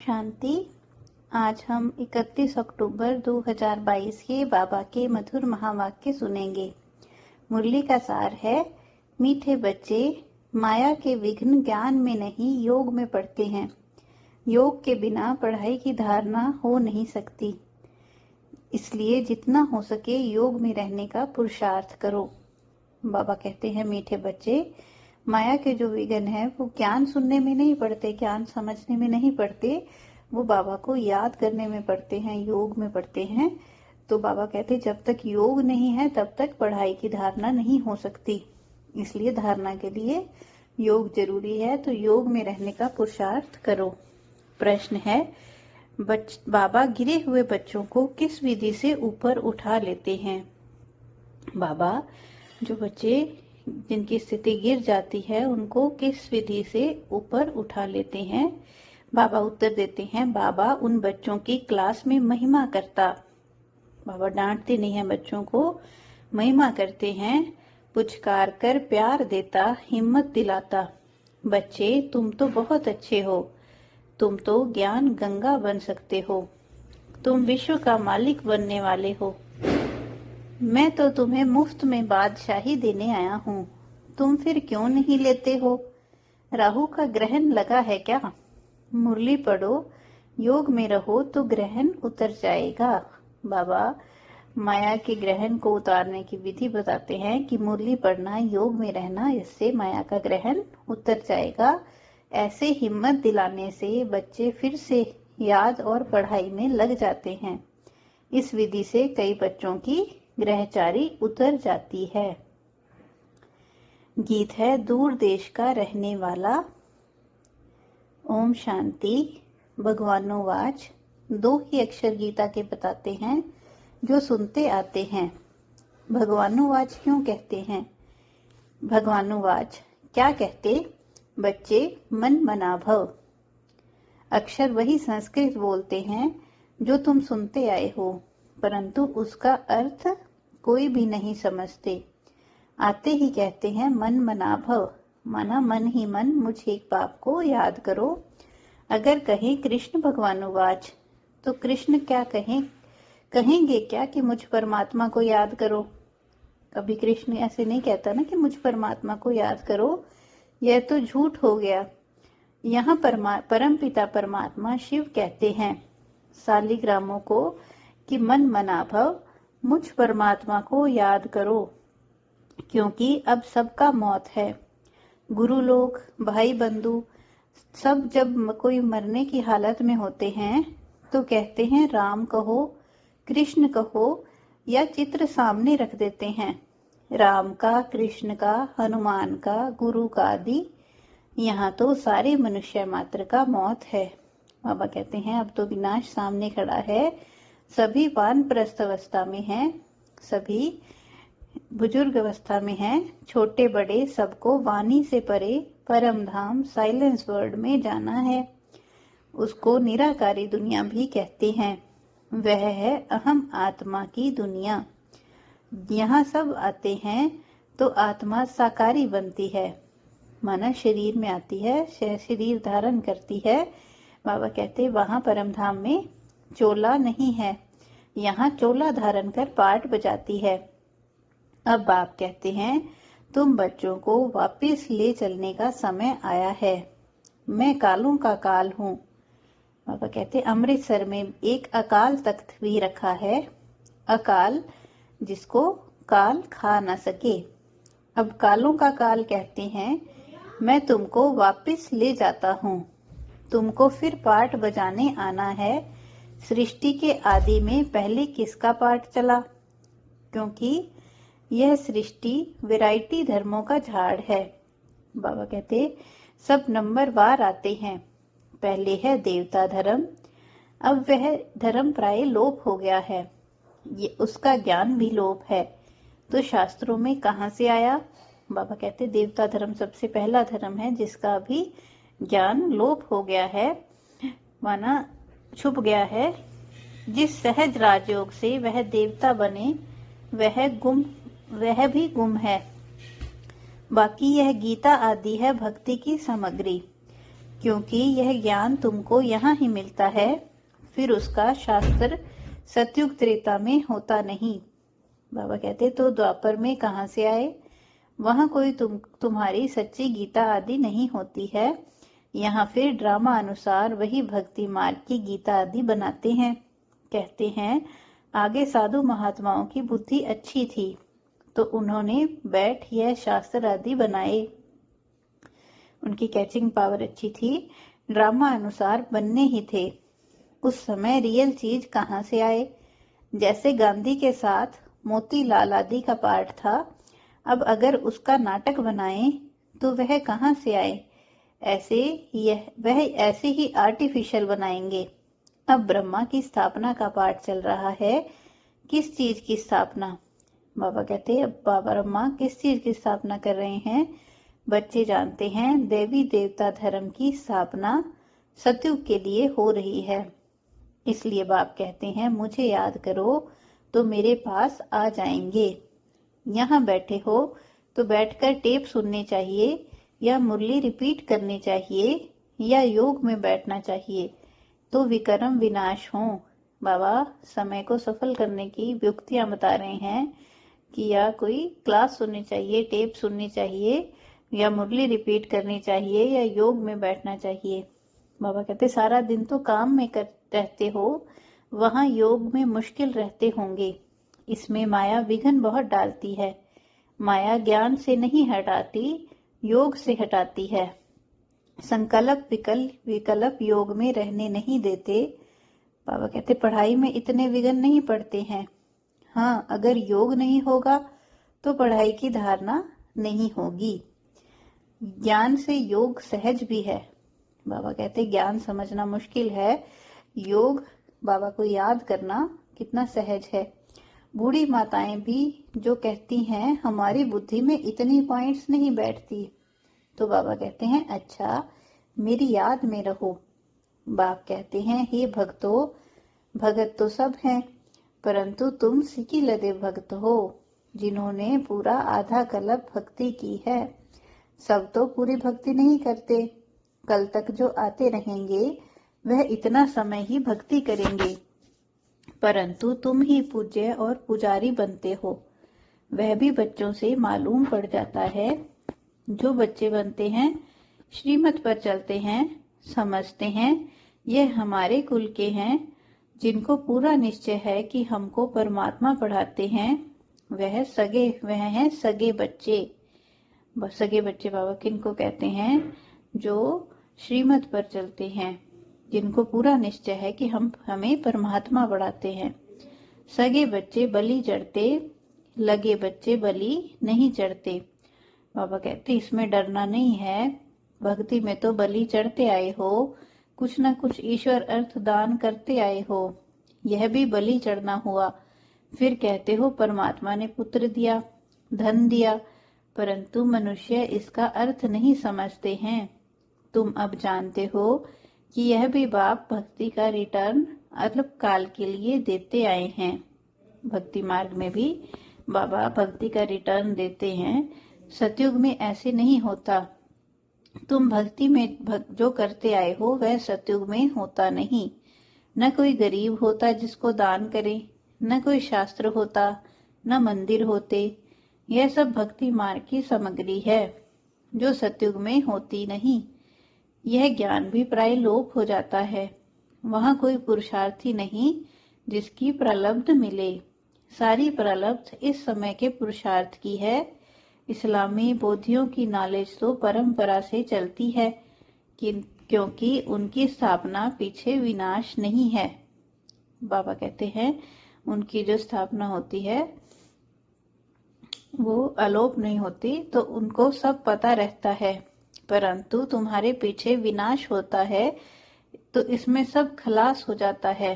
शांति। आज हम 31 अक्टूबर 2022 के बाबा के मधुर महावाक्य सुनेंगे। मुरली का सार है, मीठे बच्चे माया के विघ्न ज्ञान में नहीं योग में पढ़ते हैं। योग के बिना पढ़ाई की धारणा हो नहीं सकती, इसलिए जितना हो सके योग में रहने का पुरुषार्थ करो। बाबा कहते हैं, मीठे बच्चे माया के जो विघ्न है वो ज्ञान सुनने में नहीं पड़ते, ज्ञान समझने में नहीं पड़ते, वो बाबा को याद करने में पड़ते हैं, योग में पड़ते हैं। तो बाबा कहते जब तक योग नहीं है तब तक पढ़ाई की धारणा नहीं हो सकती, इसलिए धारणा के लिए योग जरूरी है। तो योग में रहने का पुरुषार्थ करो। प्रश्न है, बाबा गिरे हुए बच्चों को किस विधि से ऊपर उठा लेते हैं? बाबा जो बच्चे जिनकी स्थिति गिर जाती है उनको किस विधि से ऊपर उठा लेते हैं? बाबा उत्तर देते हैं, बाबा उन बच्चों की क्लास में महिमा करता। बाबा डांटते नहीं है बच्चों को, महिमा करते हैं, पुचकार कर प्यार देता, हिम्मत दिलाता। बच्चे तुम तो बहुत अच्छे हो, तुम तो ज्ञान गंगा बन सकते हो, तुम विश्व का मालिक बनने वाले हो। मैं तो तुम्हें मुफ्त में बादशाही देने आया हूँ, तुम फिर क्यों नहीं लेते हो? राहु का ग्रहण लगा है क्या? मुरली पढ़ो, योग में रहो तो ग्रहण उतर जाएगा। बाबा माया के ग्रहण को उतारने की विधि बताते हैं कि मुरली पढ़ना, योग में रहना, इससे माया का ग्रहण उतर जाएगा। ऐसे हिम्मत दिलाने से बच्चे फिर से याद और पढ़ाई में लग जाते हैं। इस विधि से कई बच्चों की ग्रहचारी उतर जाती है। गीत है, दूर देश का रहने वाला। ओम शांति। भगवानोवाच दो ही अक्षर गीता के बताते हैं जो सुनते आते हैं। भगवानोवाच क्यों कहते हैं? भगवानोवाच क्या कहते? बच्चे मन मना भव। अक्षर वही संस्कृत बोलते हैं जो तुम सुनते आए हो, परंतु उसका अर्थ कोई भी नहीं समझते। आते ही कहते हैं मन मना भव, माना मन ही मन मुझ एक बाप को याद करो। अगर कहें कृष्ण भगवानुवाच तो कृष्ण क्या कहेंगे क्या कि मुझ परमात्मा को याद करो? कभी कृष्ण ऐसे नहीं कहता ना कि मुझ परमात्मा को याद करो, यह तो झूठ हो गया। यहाँ परम पिता परमात्मा शिव कहते हैं सालिग्रामों को कि मन मना भव, मुझ परमात्मा को याद करो, क्योंकि अब सबका मौत है। गुरु लोग, भाई बंधु सब जब कोई मरने की हालत में होते हैं तो कहते हैं राम कहो, कृष्ण कहो, या चित्र सामने रख देते हैं, राम का, कृष्ण का, हनुमान का, गुरु का आदि। यहाँ तो सारे मनुष्य मात्र का मौत है। बाबा कहते हैं अब तो विनाश सामने खड़ा है। सभी वानप्रस्थ अवस्था में हैं, सभी बुजुर्ग अवस्था में हैं, छोटे बड़े सबको वाणी से परे परम धाम साइलेंस वर्ल्ड में जाना है। उसको निराकारी दुनिया भी कहते हैं। वह है अहम आत्मा की दुनिया। यहाँ सब आते हैं तो आत्मा साकारी बनती है, माना शरीर में आती है, शरीर धारण करती है। बाबा कहते वहां परम धाम में चोला नहीं है, यहाँ चोला धारण कर पाठ बजाती है। अब बाप कहते हैं तुम बच्चों को वापस ले चलने का समय आया है। मैं कालों का काल हूँ। बाबा कहते अमृतसर में एक अकाल तख्त भी रखा है, अकाल जिसको काल खा न सके। अब कालों का काल कहते हैं मैं तुमको वापस ले जाता हूँ, तुमको फिर पाठ बजाने आना है। सृष्टि के आदि में पहले किसका पाठ चला? क्योंकि यह सृष्टि वैरायटी धर्मों का झाड़ है। बाबा कहते सब नंबर वार आते हैं। पहले है देवता धर्म, अब वह धर्म प्राय लोप हो गया है, ये उसका ज्ञान भी लोप है। तो शास्त्रों में कहाँ से आया? बाबा कहते देवता धर्म सबसे पहला धर्म है जिसका अभी ज्ञान लोप हो गया है, माना छुप गया है। जिस सहज राजयोग से वह देवता बने वह भी गुम है। बाकी यह गीता आदि है भक्ति की सामग्री। क्योंकि यह ज्ञान तुमको यहाँ ही मिलता है, फिर उसका शास्त्र सतयुग त्रेता में होता नहीं। बाबा कहते तो द्वापर में कहाँ से आए? वहां कोई तुम्हारी सच्ची गीता आदि नहीं होती है। यहाँ फिर ड्रामा अनुसार वही भक्ति मार्ग की गीता आदि बनाते हैं। कहते हैं आगे साधु महात्माओं की बुद्धि अच्छी थी तो उन्होंने बैठ यह शास्त्र आदि बनाए। उनकी कैचिंग पावर अच्छी थी, ड्रामा अनुसार बनने ही थे। उस समय रियल चीज कहाँ से आए? जैसे गांधी के साथ मोतीलाल आदि का पार्ट था, अब अगर उसका नाटक बनाएं तो वह कहाँ से आए? वह ऐसे ही आर्टिफिशियल बनाएंगे। अब ब्रह्मा की स्थापना का पाठ चल रहा है। किस चीज की स्थापना? बाबा कहते हैं अब बाबा ब्रह्मा किस चीज की स्थापना कर रहे हैं? बच्चे जानते हैं देवी देवता धर्म की स्थापना सतयुग के लिए हो रही है। इसलिए बाप कहते हैं मुझे याद करो तो मेरे पास आ जाएंगे। यहाँ बैठे हो तो बैठकर टेप सुनने चाहिए या मुरली रिपीट करनी चाहिए या योग में बैठना चाहिए तो विक्रम विनाश हो। बाबा समय को सफल करने की युक्तियां बता रहे हैं कि या कोई क्लास सुननी चाहिए, टेप सुननी चाहिए या मुरली रिपीट करनी चाहिए या योग में बैठना चाहिए। बाबा कहते सारा दिन तो काम में रहते हो, वहां योग में मुश्किल रहते होंगे। इसमें माया विघ्न बहुत डालती है। माया ज्ञान से नहीं हटाती, योग से हटाती है। संकल्प विकल्प योग में रहने नहीं देते। बाबा कहते पढ़ाई में इतने विघ्न नहीं पड़ते हैं। हाँ, अगर योग नहीं होगा तो पढ़ाई की धारणा नहीं होगी। ज्ञान से योग सहज भी है। बाबा कहते ज्ञान समझना मुश्किल है, योग बाबा को याद करना कितना सहज है। बूढ़ी माताएं भी जो कहती हैं हमारी बुद्धि में इतनी पॉइंट्स नहीं बैठती, तो बाबा कहते हैं अच्छा मेरी याद में रहो। बाप कहते हैं हे भक्तों, भगत तो सब हैं परंतु तुम सिकी लदे भक्त हो जिन्होंने पूरा आधा कल्प भक्ति की है। सब तो पूरी भक्ति नहीं करते, कल तक जो आते रहेंगे वह इतना समय ही भक्ति करेंगे, परंतु तुम ही पूज्य और पुजारी बनते हो। वह भी बच्चों से मालूम पड़ जाता है। जो बच्चे बनते हैं श्रीमत पर चलते हैं, समझते हैं यह हमारे कुल के हैं, जिनको पूरा निश्चय है कि हमको परमात्मा पढ़ाते हैं, वह हैं सगे बच्चे। सगे बच्चे बाबा किनको कहते हैं? जो श्रीमत पर चलते हैं, जिनको पूरा निश्चय है कि हमें परमात्मा पढ़ाते हैं। सगे बच्चे बलि चढ़ते, लगे बच्चे बलि नहीं चढ़ते। बाबा कहते इसमें डरना नहीं है, भक्ति में तो बलि चढ़ते आए हो, कुछ न कुछ ईश्वर अर्थ दान करते आए हो, यह भी बलि चढ़ना हुआ। फिर कहते हो परमात्मा ने पुत्र दिया, धन दिया, परंतु मनुष्य इसका अर्थ नहीं समझते हैं। तुम अब जानते हो कि यह भी बाप भक्ति का रिटर्न अल्प काल के लिए देते आए हैं। भक्ति मार्ग में भी बाबा भक्ति का रिटर्न देते हैं। सतयुग में ऐसे नहीं होता। तुम भक्ति में जो करते आए हो वह सतयुग में होता नहीं। न कोई गरीब होता जिसको दान करे, न कोई शास्त्र होता, न मंदिर होते। यह सब भक्ति मार्ग की सामग्री है जो सतयुग में होती नहीं। यह ज्ञान भी प्राय लोप हो जाता है। वहां कोई पुरुषार्थी नहीं जिसकी प्रलब्ध मिले। सारी प्रलब्ध इस समय के पुरुषार्थ की है। इस्लामी बौद्धियों की नॉलेज तो परंपरा से चलती है क्योंकि उनकी स्थापना पीछे विनाश नहीं है। बाबा कहते हैं उनकी जो स्थापना होती है वो अलोप नहीं होती, तो उनको सब पता रहता है, परंतु तुम्हारे पीछे विनाश होता है तो इसमें सब खलास हो जाता है।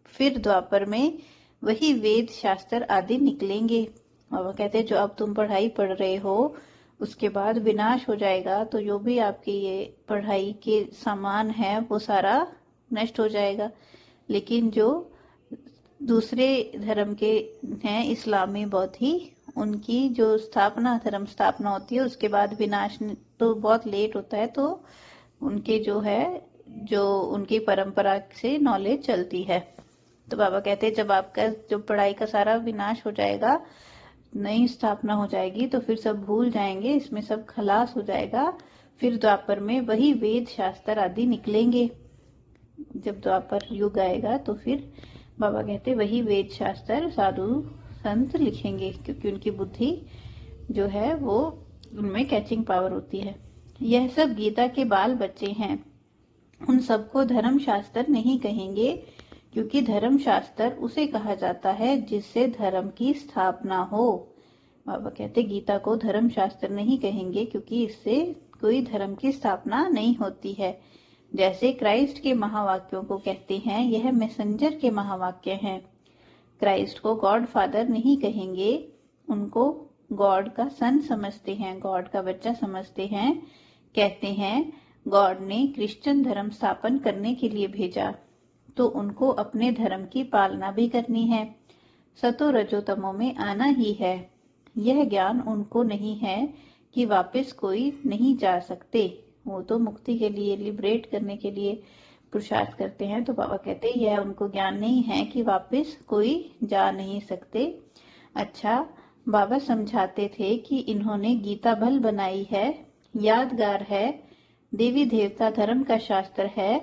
फिर द्वापर में वही वेद शास्त्र आदि निकलेंगे। और वो कहते हैं जो अब तुम पढ़ाई पढ़ रहे हो उसके बाद विनाश हो जाएगा, तो जो भी आपकी ये पढ़ाई के सामान है वो सारा नष्ट हो जाएगा। लेकिन जो दूसरे धर्म के हैं इस्लामी बौद्धि, उनकी जो धर्म स्थापना होती है उसके बाद विनाश तो बहुत लेट होता है, तो उनके जो उनकी परंपरा से नॉलेज चलती है। तो बाबा कहते हैं जब आपका जो पढ़ाई का सारा विनाश हो जाएगा, नई स्थापना हो जाएगी, तो फिर सब भूल जाएंगे, इसमें सब खलास हो जाएगा। फिर द्वापर में वही वेद शास्त्र आदि निकलेंगे। जब द्वापर युग आएगा तो फिर बाबा कहते वही वेद शास्त्र साधु संत लिखेंगे, क्योंकि उनकी बुद्धि जो है वो उनमें कैचिंग पावर होती है। यह सब गीता के बाल बच्चे हैं, उन सबको धर्म शास्त्र नहीं कहेंगे, क्योंकि धर्म शास्त्र उसे कहा जाता है जिससे धर्म की स्थापना हो। बाबा कहते गीता को धर्म शास्त्र नहीं कहेंगे, क्योंकि इससे कोई धर्म की स्थापना नहीं होती है। जैसे क्राइस्ट के महावाक्यों को कहते हैं, यह मैसेंजर के महावाक्य हैं। क्राइस्ट को गॉड फादर नहीं कहेंगे, उनको गॉड का सन समझते हैं, गॉड का बच्चा समझते हैं। कहते हैं गॉड ने क्रिश्चियन धर्म स्थापन करने के लिए भेजा, तो उनको अपने धर्म की पालना भी करनी है। सतो रजो तमो में आना ही है। यह ज्ञान उनको नहीं है कि वापस कोई नहीं जा सकते। वो तो मुक्ति के लिए, लिबरेट करने के लिए पुरुषार्थ करते हैं। तो बाबा कहते हैं यह उनको ज्ञान नहीं है कि वापस कोई जा नहीं सकते। अच्छा, बाबा समझाते थे कि इन्होंने गीता भल बनाई है, यादगार है, देवी देवता धर्म का शास्त्र है,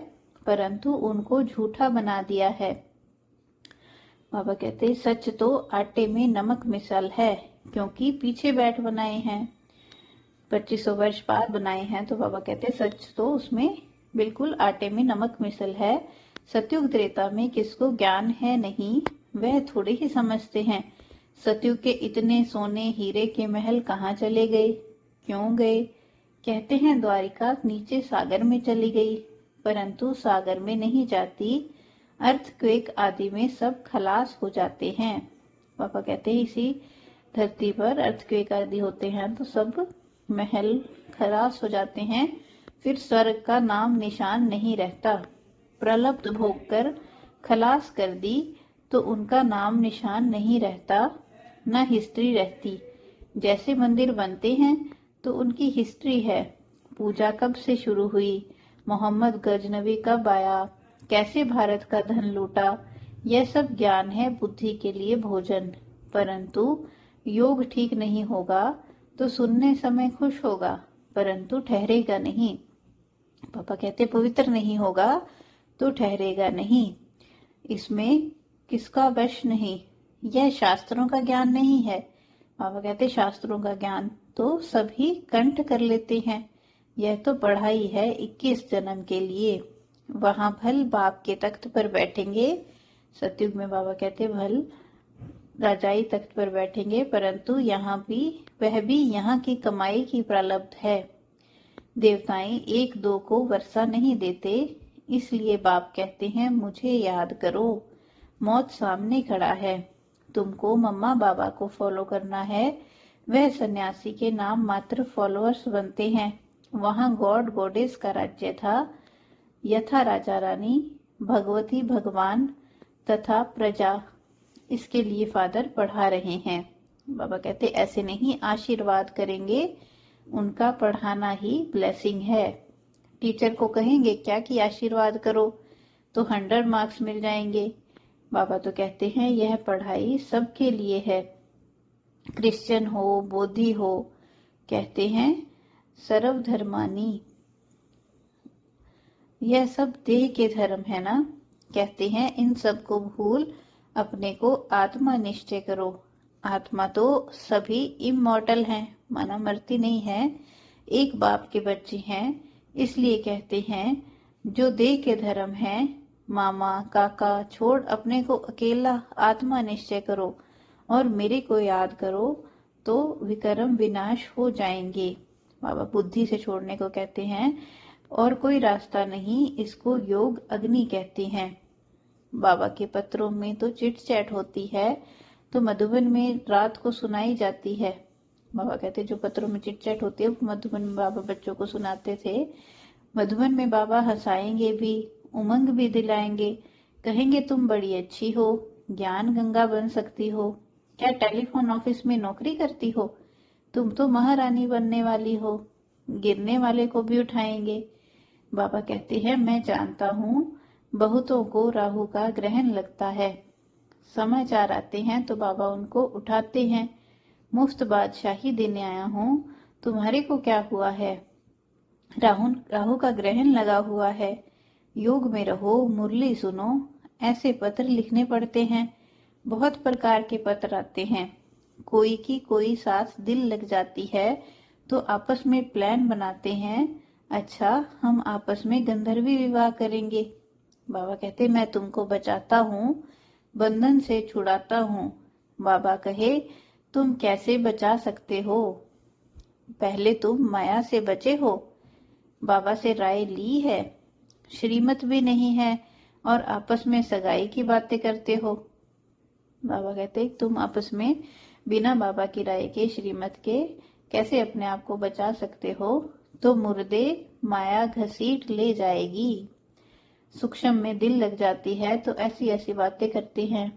परंतु उनको झूठा बना दिया है। बाबा कहते सच तो आटे में नमक मिसल है, क्योंकि पीछे बैठ बनाए हैं, 2500 वर्ष बाद बनाए हैं। तो बाबा कहते सच तो उसमें बिल्कुल आटे में नमक मिसल है। सतयुग त्रेता में किसको ज्ञान है नहीं, वह थोड़े ही समझते हैं। सतयुग के इतने सोने हीरे के महल कहाँ चले गए, क्यों गए? कहते हैं द्वारिका नीचे सागर में चली गई, परंतु सागर में नहीं जाती, अर्थक्वेक आदि में सब खलास हो जाते हैं। पापा कहते हैं इसी धरती पर अर्थक्वेक आदि होते हैं तो सब महल खलास हो जाते हैं, फिर स्वर्ग का नाम निशान नहीं रहता। प्रलब्ध भोग कर खलास कर दी तो उनका नाम निशान नहीं रहता, न हिस्ट्री रहती। जैसे मंदिर बनते हैं तो उनकी हिस्ट्री है, पूजा कब से शुरू हुई, मोहम्मद गजनवी कब आया, कैसे भारत का धन लूटा, यह सब ज्ञान है बुद्धि के लिए भोजन। परंतु योग ठीक नहीं होगा तो सुनने समय खुश होगा, परंतु ठहरेगा नहीं। पापा कहते पवित्र नहीं होगा तो ठहरेगा नहीं। इसमें किसका वश नहीं, यह शास्त्रों का ज्ञान नहीं है। पापा कहते शास्त्रों का ज्ञान तो सभी कंठ कर लेते हैं, यह तो पढ़ाई है 21 जन्म के लिए। वहां भल बाप के तख्त पर बैठेंगे। सतयुग में बाबा कहते भल राजाई तख्त पर बैठेंगे, परंतु यहाँ भी वह भी यहाँ की कमाई की प्रारब्ध है। देवताएं एक दो को वर्षा नहीं देते, इसलिए बाप कहते हैं मुझे याद करो, मौत सामने खड़ा है, तुमको मम्मा बाबा को फॉलो करना है। वह सन्यासी के नाम मात्र फॉलोअर्स बनते हैं। वहां गॉड गॉडेस का राज्य था, यथा राजा रानी, भगवती भगवान तथा प्रजा। इसके लिए फादर पढ़ा रहे हैं। बाबा कहते ऐसे नहीं आशीर्वाद करेंगे, उनका पढ़ाना ही ब्लेसिंग है। टीचर को कहेंगे क्या कि आशीर्वाद करो तो 100 मार्क्स मिल जाएंगे। बाबा तो कहते हैं यह पढ़ाई सबके लिए है, क्रिश्चियन हो बोधी हो। कहते हैं सर्वधर्मानी, यह सब देह के धर्म है ना। कहते हैं इन सब को भूल अपने को आत्मा निश्चय करो। आत्मा तो सभी इमॉर्टल हैं, माना मरती नहीं है, एक बाप के बच्चे हैं। इसलिए कहते हैं जो देह के धर्म है, मामा काका छोड़ अपने को अकेला आत्मा निश्चय करो और मेरे को याद करो, तो विकर्म विनाश हो जाएंगे। बाबा बुद्धि से छोड़ने को कहते हैं और कोई रास्ता नहीं, इसको योग अग्नि कहते हैं। बाबा के पत्रों में तो चिट चैट होती है, तो मधुबन में रात को सुनाई जाती है। बाबा कहते जो पत्रों में चिट चैट होती है मधुबन में बाबा बच्चों को सुनाते थे। मधुबन में बाबा हंसाएंगे भी, उमंग भी दिलाएंगे, कहेंगे तुम बड़ी अच्छी हो, ज्ञान गंगा बन सकती हो, क्या टेलीफोन ऑफिस में नौकरी करती हो, तुम तो महारानी बनने वाली हो। गिरने वाले को भी उठाएंगे, बाबा कहते हैं मैं जानता हूँ बहुतों को राहु का ग्रहण लगता है। समाचार आते हैं तो बाबा उनको उठाते हैं। मुफ्त बादशाही देने आया हूँ, तुम्हारे को क्या हुआ है? राहु का ग्रहण लगा हुआ है, योग में रहो, मुरली सुनो, ऐसे पत्र लिखने पड़ते हैं। बहुत प्रकार के पत्र आते हैं। कोई की कोई साथ दिल लग जाती है तो आपस में प्लान बनाते हैं, अच्छा हम आपस में गंधर्वी विवाह करेंगे। बाबा कहते मैं तुमको बचाता हूँ, बंधन से छुड़ाता हूँ। बाबा कहे तुम कैसे बचा सकते हो? पहले तुम माया से बचे हो। बाबा से राय ली है, श्रीमत भी नहीं है और आपस में सगाई की बातें करते हो। बाबा कहते तुम आपस में बिना बाबा की राय के, श्रीमत के कैसे अपने आप को बचा सकते हो? तो मुर्दे माया घसीट ले जाएगी। सूक्ष्म में दिल लग जाती है तो ऐसी ऐसी बातें करते हैं।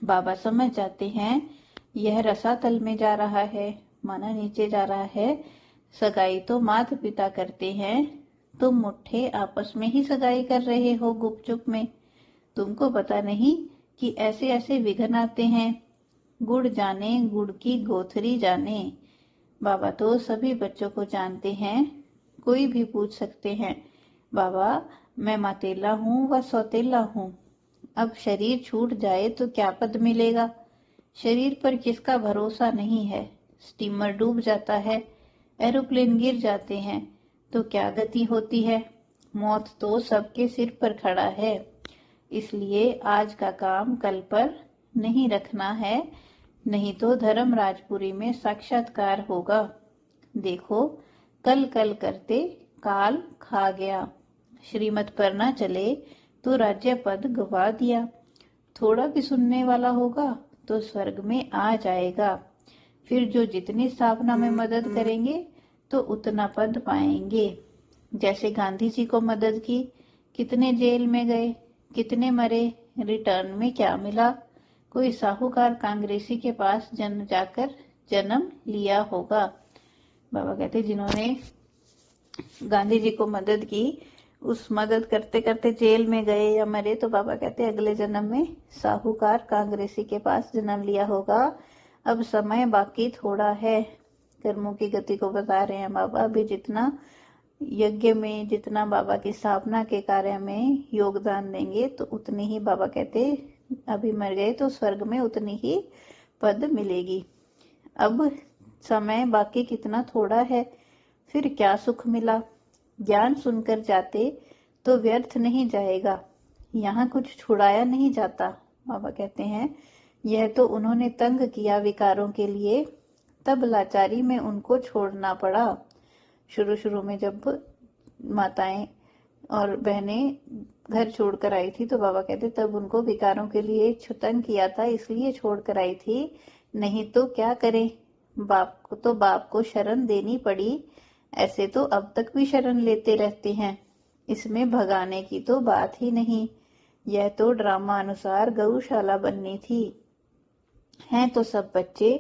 बाबा समझ जाते हैं यह रसातल में जा रहा है, माना नीचे जा रहा है। सगाई तो माता पिता करते हैं, तुम मुट्ठे आपस में ही सगाई कर रहे हो गुपचुप में। तुमको पता नहीं कि ऐसे ऐसे विघ्न आते हैं। गुड़ जाने गुड़ की गोथरी जाने। बाबा तो सभी बच्चों को जानते हैं, कोई भी पूछ सकते हैं बाबा मैं मातेला हूँ व सौतेला हूँ, अब शरीर छूट जाए तो क्या पद मिलेगा? शरीर पर किसका भरोसा नहीं है। स्टीमर डूब जाता है, एरोप्लेन गिर जाते हैं तो क्या गति होती है? मौत तो सबके सिर पर खड़ा है। इसलिए आज का काम कल पर नहीं रखना है, नहीं तो धर्मराजपुरी में साक्षात्कार होगा। देखो कल कल करते काल खा गया। श्रीमत पर न चले तो राज्य पद गवा दिया। थोड़ा भी सुनने वाला होगा तो स्वर्ग में आ जाएगा। फिर जो जितनी स्थापना में मदद करेंगे तो उतना पद पाएंगे। जैसे गांधी जी को मदद की, कितने जेल में गए, कितने मरे, रिटर्न में क्या मिला? कोई साहूकार कांग्रेसी के पास जाकर जन्म लिया होगा। बाबा कहते जिन्होंने गांधी जी को मदद की, उस मदद करते करते जेल में गए या मरे तो बाबा कहते अगले जन्म में साहूकार कांग्रेसी के पास जन्म लिया होगा। अब समय बाकी थोड़ा है। कर्मों की गति को बता रहे हैं बाबा। अभी जितना यज्ञ में, जितना बाबा की स्थापना के कार्य में योगदान देंगे तो उतनी ही, बाबा कहते अभी मर गए तो स्वर्ग में उतनी ही पद मिलेगी। अब समय बाकी कितना थोड़ा है, फिर क्या सुख मिला? ज्ञान सुनकर जाते तो व्यर्थ नहीं जाएगा, यहाँ कुछ छुड़ाया नहीं जाता। बाबा कहते हैं यह तो उन्होंने तंग किया विकारों के लिए, तब लाचारी में उनको छोड़ना पड़ा। शुरू शुरू में जब माताएं और बहनें घर छोड़कर आई थी तो बाबा कहते तब उनको विकारों के लिए तंग किया था, इसलिए छोड़कर आई थी, नहीं तो क्या करें? बाप को शरण देनी पड़ी। ऐसे तो अब तक भी शरण लेते रहते हैं, इसमें भगाने की तो बात ही नहीं। यह तो ड्रामा अनुसार गौशाला बननी थी। हैं तो सब बच्चे,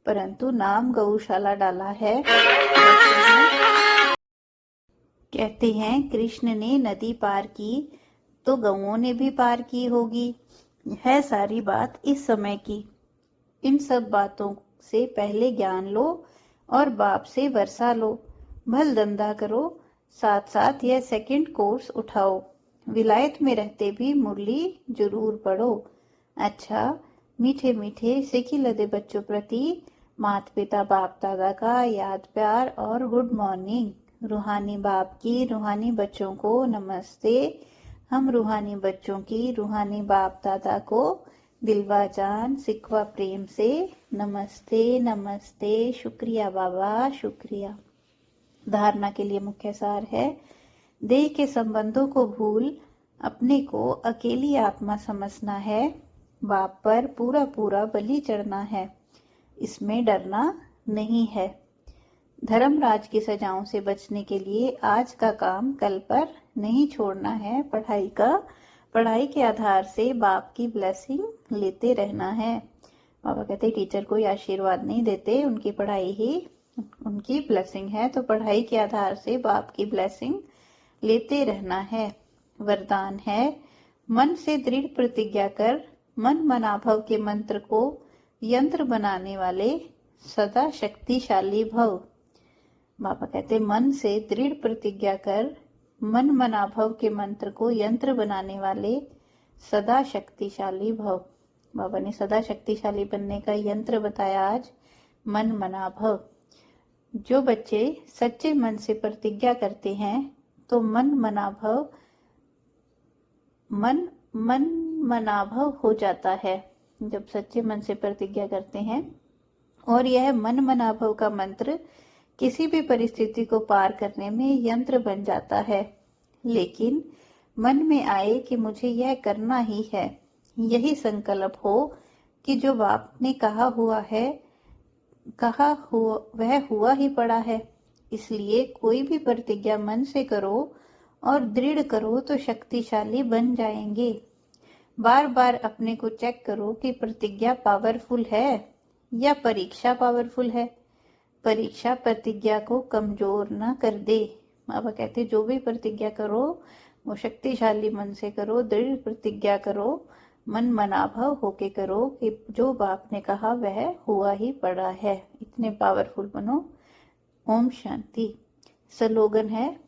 परंतु नाम गौशाला डाला है। कहते हैं कृष्ण ने नदी पार की तो गौओं ने भी पार की होगी। है सारी बात इस समय की। इन सब बातों से पहले ज्ञान लो और बाप से वर्षा लो। भल धंधा करो, साथ साथ यह सेकंड कोर्स उठाओ। विलायत में रहते भी मुरली जरूर पढ़ो। अच्छा मीठे मीठे सिखी लदे बच्चों प्रति माता पिता बाप दादा का याद प्यार और गुड मॉर्निंग। रूहानी बाप की रूहानी बच्चों को नमस्ते। हम रूहानी बच्चों की रूहानी बाप दादा को दिलवा जान सिखवा प्रेम से नमस्ते नमस्ते। शुक्रिया बाबा, शुक्रिया। धारणा के लिए मुख्य सार है, देह के संबंधों को भूल अपने को अकेली आत्मा समझना है। बाप पर पूरा पूरा बलि चढ़ना है, इसमें डरना नहीं है। धर्मराज की सजाओं से बचने के लिए आज का काम कल पर नहीं छोड़ना है। पढ़ाई के आधार से बाप की ब्लेसिंग लेते रहना है। बाबा कहते टीचर कोई आशीर्वाद नहीं देते, उनकी पढ़ाई ही उनकी ब्लेसिंग है। तो पढ़ाई के आधार से बाप की ब्लेसिंग लेते रहना है। वरदान है, मन से दृढ़ प्रतिज्ञा कर मन मनाभव के मंत्र को यंत्र बनाने वाले सदा शक्तिशाली भव। बाबा कहते मन से दृढ़ प्रतिज्ञा कर मन मनाभव के मंत्र को यंत्र बनाने वाले सदा शक्तिशाली भव। बाबा ने सदा शक्तिशाली बनने का यंत्र बताया आज, मन मनाभव। जो बच्चे सच्चे मन से प्रतिज्ञा करते हैं तो मन मनाभव हो जाता है। जब सच्चे मन से प्रतिज्ञा करते हैं और यह मन मनाभव का मंत्र किसी भी परिस्थिति को पार करने में यंत्र बन जाता है। लेकिन मन में आए कि मुझे यह करना ही है, यही संकल्प हो कि जो बाप ने कहा वह हुआ ही पड़ा है। इसलिए कोई भी प्रतिज्ञा मन से करो और दृढ़ करो तो शक्तिशाली बन जाएंगे। बार बार अपने को चेक करो कि प्रतिज्ञा पावरफुल है या परीक्षा पावरफुल है। परीक्षा प्रतिज्ञा को कमजोर न कर दे। बाबा कहते जो भी प्रतिज्ञा करो वो शक्तिशाली मन से करो, दृढ़ प्रतिज्ञा करो, मन मनाभव होके करो कि जो बाप ने कहा वह हुआ ही पड़ा है। इतने पावरफुल बनो। ओम शांति। स्लोगन है,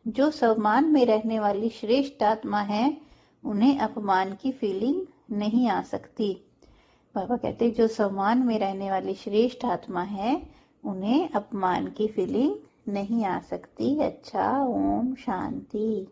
जो सम्मान में रहने वाली श्रेष्ठ आत्मा है उन्हें अपमान की फीलिंग नहीं आ सकती। बाबा कहते जो सम्मान में रहने वाली श्रेष्ठ आत्मा है उन्हें अपमान की फीलिंग नहीं आ सकती। अच्छा, ओम शांति।